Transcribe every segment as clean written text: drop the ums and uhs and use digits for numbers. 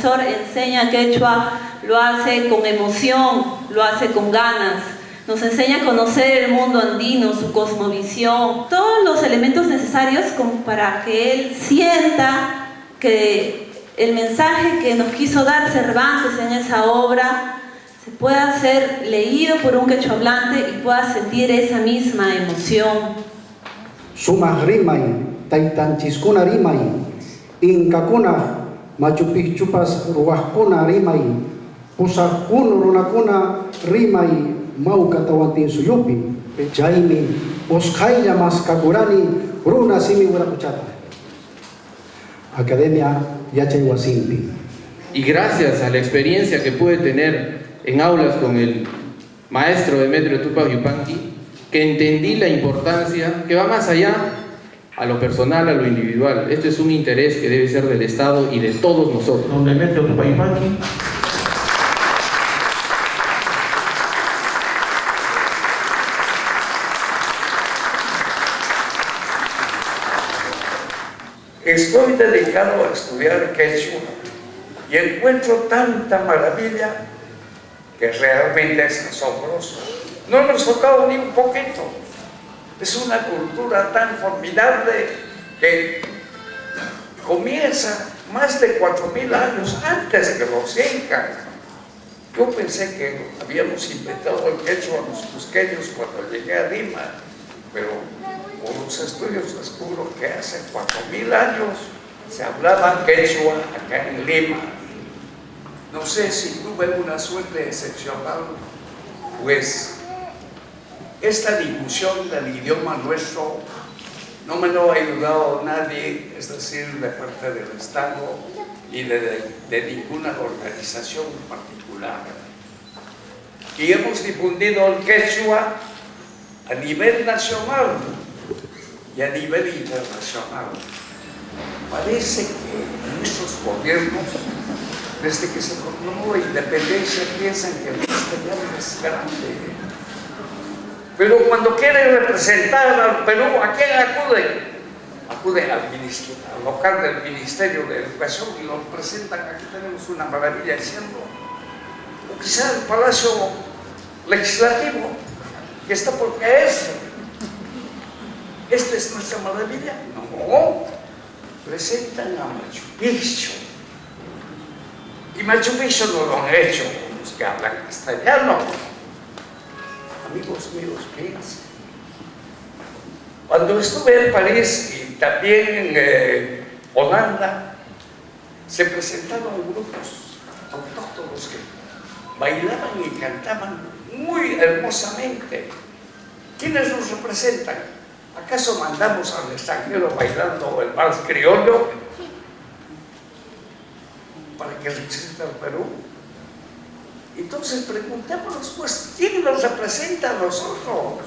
profesor enseña quechua, lo hace con emoción, lo hace con ganas. Nos enseña a conocer el mundo andino, su cosmovisión, todos los elementos necesarios como para que él sienta que el mensaje que nos quiso dar Cervantes en esa obra se pueda ser leído por un quechua hablante y pueda sentir esa misma emoción. Sumah rimay, taytanchiskuna rimay, inkakuna, Machu Picchupas ruwahkuna rimay, pusakun runakuna rimay, mau katawantin suyupi, Jaime, Oscailla Mascacurani, Runa Simi Huaracuchata. Academia Yachayhuasimpi. Y gracias a la experiencia que pude tener en aulas con el maestro Demetrio Tupac Yupanqui, que entendí la importancia que va más allá a lo personal, a lo individual. Esto es un interés que debe ser del Estado y de todos nosotros. Don Demetrio Tupac Yupanqui. Estoy dedicado a estudiar quechua y encuentro tanta maravilla que realmente es asombroso. No nos tocado ni un poquito. Es una cultura tan formidable que comienza más de 4.000 años antes que los incas. Yo pensé que habíamos inventado el quechua los cusqueños cuando llegué a Lima, pero con los estudios descubro que hace 4.000 años se hablaba quechua acá en Lima. No sé si tuve una suerte excepcional, pues esta difusión del idioma nuestro no me lo ha ayudado nadie, es decir, de parte del Estado ni de ninguna organización particular. Y hemos difundido el quechua a nivel nacional y a nivel internacional. Parece que nuestros gobiernos, desde que se proclamó la independencia, piensan que el castellano es grande. Pero cuando quieren representar al Perú, ¿a quién acuden? Acuden al local del Ministerio de Educación y lo presentan. Aquí tenemos una maravilla diciendo, o quizá el Palacio Legislativo, que está por caerse. ¿Esta es nuestra maravilla? No. Presentan a Machu Picchu. Y Machu Picchu no lo han hecho los que hablan castellano. Amigos míos, fíjense. Cuando estuve en París y también en Holanda, se presentaron grupos autóctonos que bailaban y cantaban muy hermosamente. ¿Quiénes nos representan? ¿Acaso mandamos al extranjero bailando el vals criollo para que represente al Perú? Entonces preguntémonos, pues, ¿quién nos representa a nosotros?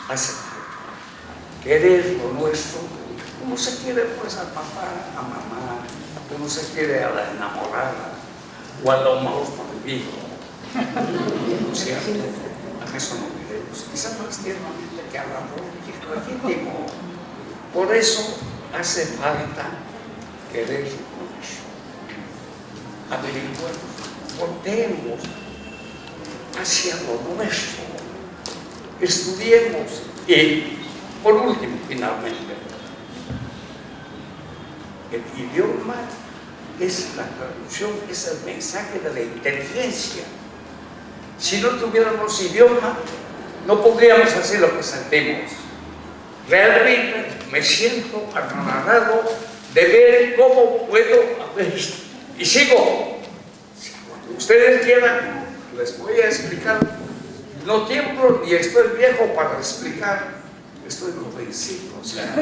Hace querer lo nuestro, como se quiere pues al papá, a mamá, como se quiere a la enamorada o a lo más prohibido. ¿No es cierto? A eso no queremos. Quizás más tiernamente que al amor legítimo. Por eso hace falta querer lo nuestro. Averiguar. Voltemos hacia lo nuestro, estudiemos y, por último, finalmente, el idioma es la traducción, es el mensaje de la inteligencia. Si no tuviéramos idioma, no podríamos hacer lo que sentimos. Realmente me siento anonadado de ver cómo puedo hacer esto. Y sigo. Ustedes quieran, les voy a explicar. No tiemblo ni estoy viejo para explicar. Estoy convencido. O sea,